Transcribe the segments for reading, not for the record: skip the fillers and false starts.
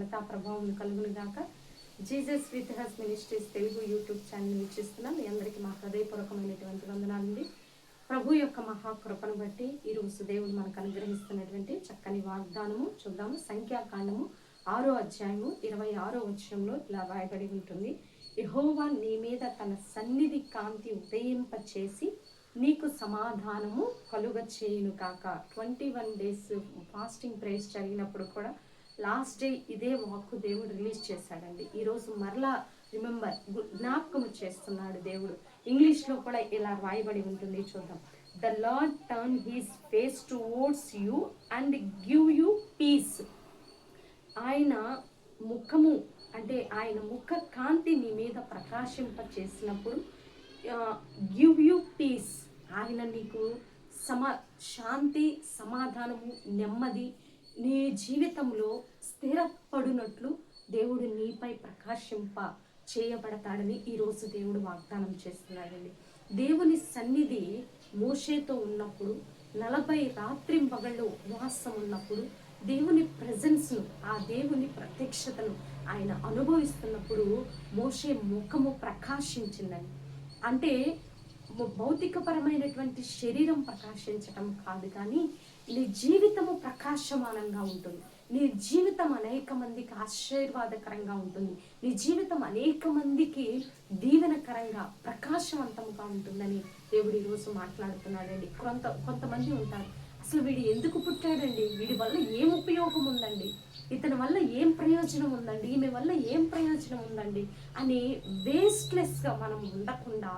ఘనత ప్రభావం కలుగును గాక. Jesus with us ministries Telugu YouTube channel వీక్షిస్తున్నాం. మీ అందరికీ మా హృదయపూర్వకమైనటువంటి వందనాలండి. ప్రభు యొక్క మహాకృపను బట్టి ఈరోజు దేవుడు మనకు అనుగ్రహిస్తున్నటువంటి చక్కని వాగ్దానము చూద్దాము. సంఖ్యాకాండము 6వ అధ్యాయము 26వ వచనంలో ఇలా రాయబడి ఉంటుంది. యెహోవా నీ మీద తన సన్నిధి కాంతి ఉదయింప చేసి నీకు సమాధానము కలుగ చేయును కాక. 21 days ఫాస్టింగ్ ప్రేయర్స్ జరిగినప్పుడు కూడా లాస్ట్ డే ఇదే వాక్కు దేవుడు రిలీజ్ చేశాడండి. ఈరోజు మరలా జ్ఞాపకము చేస్తున్నాడు దేవుడు. ఇంగ్లీష్లో కూడా ఇలా రాయబడి ఉంటుంది, చూద్దాం. The lord turn his face towards you and give you peace. ఆయన ముఖము అంటే ఆయన ముఖ కాంతి నీ మీద ప్రకాశింప చేసినప్పుడు గివ్ యూ పీస్, ఆయన నీకు శాంతి, సమాధానము, నెమ్మది నీ జీవితంలో స్థిరపడినట్లు దేవుడు నీపై ప్రకాశింప చేయబడతాడని ఈరోజు దేవుడు వాగ్దానం చేస్తున్నాడండి. దేవుని సన్నిధి మోషేతో ఉన్నప్పుడు 40 రాత్రింపగళ్ళు ఉపవాసం ఉన్నప్పుడు దేవుని ప్రెజెన్స్ను, ఆ దేవుని ప్రత్యక్షతను ఆయన అనుభవిస్తున్నప్పుడు మోషే ముఖము ప్రకాశించిందని. అంటే భౌతికపరమైనటువంటి శరీరం ప్రకాశించటం కాదు, కానీ నీ జీవితము ప్రకాశమానంగా ఉంటుంది. నీ జీవితం అనేక మందికి ఆశీర్వాదకరంగా ఉంటుంది. నీ జీవితం అనేక మందికి దీవెనకరంగా ప్రకాశవంతంగా ఉంటుందని దేవుడు ఈరోజు మాట్లాడుతున్నాడండి. కొంతమంది ఉంటారు, అసలు వీడు ఎందుకు పుట్టాడండి, వీడి వల్ల ఏం ఉపయోగం ఉందండి, ఇతని వల్ల ఏం ప్రయోజనం ఉందండి, ఈమె వల్ల ఏం ప్రయోజనం ఉందండి అని వేస్ట్లెస్గా మనం ఉండకుండా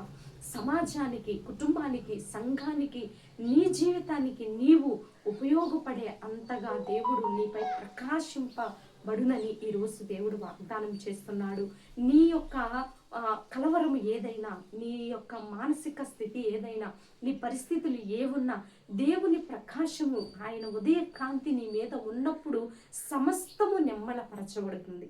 సమాజానికి, కుటుంబానికి, సంఘానికి, నీ జీవితానికి నీవు ఉపయోగపడే అంతగా దేవుడు నీపై ప్రకాశింపబడునని ఈరోజు దేవుడు వాగ్దానం చేస్తున్నాడు. నీ యొక్క కలవరం ఏదైనా, నీ యొక్క మానసిక స్థితి ఏదైనా, నీ పరిస్థితులు ఏవున్నా దేవుని ప్రకాశము, ఆయన ఉదయ కాంతి నీ మీద ఉన్నప్పుడు సమస్తము నెమ్మలపరచబడుతుంది,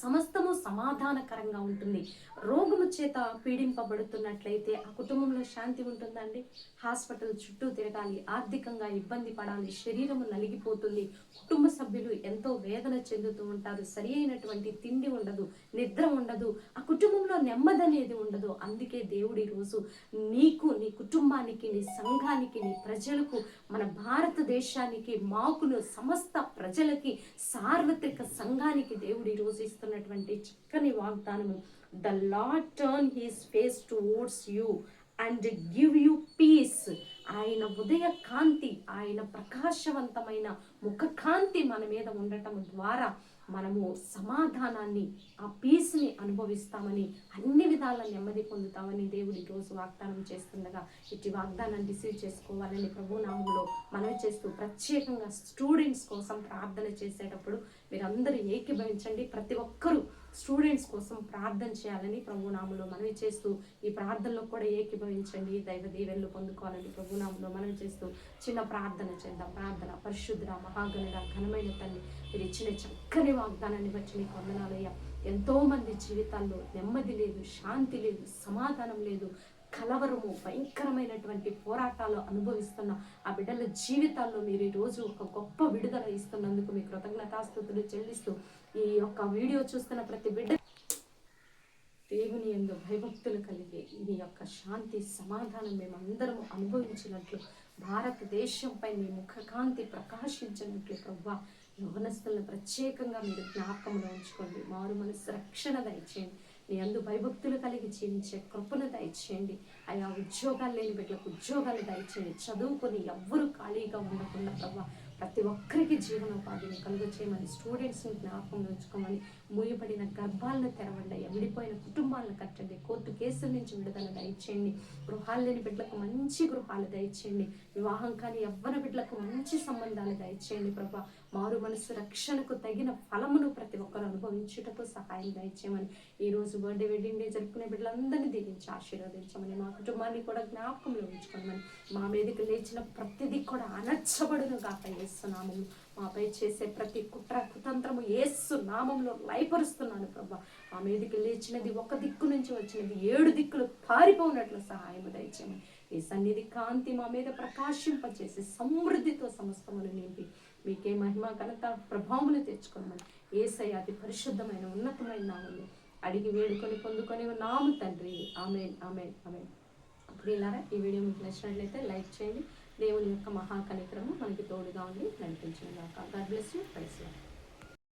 సమస్తము సమాధానకరంగా ఉంటుంది. రోగము చేత పీడింపబడుతున్నట్లయితే ఆ కుటుంబంలో శాంతి ఉంటుందండి. హాస్పిటల్ చుట్టూ తిరగాలి, ఆర్థికంగా ఇబ్బంది పడాలి, శరీరము నలిగిపోతుంది, కుటుంబ సభ్యులు ఎంతో వేదన చెందుతూ ఉంటారు, సరి అయినటువంటి తిండి ఉండదు, నిద్ర ఉండదు, ఆ కుటుంబంలో నెమ్మది అనేది ఉండదు. అందుకే దేవుడు ఈరోజు నీకు, నీ కుటుంబానికి, నీ సంఘానికి, నీ ప్రజలకు, మన భారతదేశానికి, మాకును సమస్త ప్రజలకి, సార్వత్రిక సంఘానికి దేవుడు ఈరోజు ఇస్తున్నటువంటి చక్కని వాగ్దానము. The lord turn his face towards you and give you peace. ఆయన ఉదయ కాంతి, ఆయన ప్రకాశవంతమైన ముఖ కాంతి మన మీద ఉండటం ద్వారా మనము సమాధానాన్ని, ఆ పీస్ని అనుభవిస్తామని, అన్ని విధాల నెమ్మది పొందుతామని దేవుడు ఈరోజు వాగ్దానం చేస్తుండగా ఇటు వాగ్దానాన్ని రిసీవ్ చేసుకోవాలని ప్రభునామంలో మనవి చేస్తూ, ప్రత్యేకంగా స్టూడెంట్స్ కోసం ప్రార్థన చేసేటప్పుడు మీరందరూ ఏకీభవించండి. ప్రతి ఒక్కరూ స్టూడెంట్స్ కోసం ప్రార్థన చేయాలని ప్రభునామంలో మనవి చేస్తూ, ఈ ప్రార్థనలో కూడా ఏకీభవించండి, దైవ దీవెనలు పొందుకోవాలని ప్రభునామంలో మనవి చేస్తూ చిన్న ప్రార్థన చేద్దాం. ప్రార్థన. పరిశుద్ధ మహాగణుడ ఘనమైన తల్లి, మీరు ఇచ్చిన చక్కని వాగ్దానాన్ని బట్టి నీకు వందనాలయ్యా. ఎంతో మంది జీవితాల్లో నెమ్మది లేదు, శాంతి లేదు, సమాధానం లేదు, కలవరము, భయంకరమైనటువంటి పోరాటాలు అనుభవిస్తున్న ఆ బిడ్డల జీవితాల్లో మీరు ఈరోజు ఒక గొప్ప విడుదల ఇస్తున్నందుకు మీ కృతజ్ఞతాస్తుతులు చెల్లిస్తూ, ఈ యొక్క వీడియో చూస్తున్న ప్రతి బిడ్డ దేవుని యందు భయభక్తులు కలిగి ఈ యొక్క శాంతి, సమాధానం మేమందరం అనుభవించినట్లు, భారతదేశంపై మీ ముఖకాంతి ప్రకాశించినట్లు ప్రభువా, యవ్వనస్తులను ప్రత్యేకంగా మీరు జ్ఞాపకంలో ఉంచుకోండి. మారు మనసు రక్షణ దయచేయండి. నీ అందు భయభక్తులు కలిగి జీవించే కృపను దయచేయండి. ఆయా ఉద్యోగాలు లేని బిడ్డలకు ఉద్యోగాలు దయచేయండి. చదువుకొని ఎవ్వరూ ఖాళీగా ఉండకుండా ప్రభావ ప్రతి ఒక్కరికి జీవనోపాధిని కలుగ చేయమని, స్టూడెంట్స్ని జ్ఞాపకంలో ఉంచుకోమని, మూయబడిన గర్భాలను తెరవండి, విడిపోయిన కుటుంబాలను కట్టండి, కోర్టు కేసుల నుంచి విడుదల దయచేయండి, గృహాలు లేని బిడ్డలకు మంచి గృహాలు దయచేయండి, వివాహం కానీ యవ్వన బిడ్డలకు మంచి సంబంధాలు దయచేయండి ప్రభా. మారు మనసు రక్షణకు తగిన ఫలమును ప్రతి ఒక్కరు అనుభవించుటకు సహాయం దయచేయమని, ఈరోజు బర్త్డే, వెడ్డింగ్ డే జరుపుకునే బిడ్డలందరినీ దీవించి ఆశీర్వదించమని, మా కుటుంబాన్ని కూడా జ్ఞాపకంలో ఉంచుకోమని, మా మీదకి లేచిన ప్రతిదీ కూడా అనర్చబడును గాక యేసునామములో. మాపై చేసే ప్రతి కుట్ర కుతంత్రము యేసు నామంలో లయపరుస్తున్నాను ప్రభా. మా మీదకి లేచినది ఒక దిక్కు నుంచి వచ్చినది 7 దిక్కులు పారిపోనట్లు సహాయము దయచేయమని, ఈ సన్నిధి కాంతి మా మీద ప్రకాశింపచేసి సమృద్ధితో సమస్తమును నింపి మీకే మహిమ ఘనత ప్రభావములు తెచ్చుకోమని యేసయ్య అతి పరిశుద్ధమైన ఉన్నతమైన నామములో అడిగి వేడుకొని పొందుకొని ఉన్నాము తండ్రి. ఆమేన్, ఆమేన్, ఆమేన్. అప్పుడు ఇలారా ఈ వీడియో మీకు నచ్చినట్లయితే లైక్ చేయండి. దేవుని యొక్క మహాకనికరము మనకి తోడుగా ఉండి నడిపించిన గాక. God bless you. Praise lord.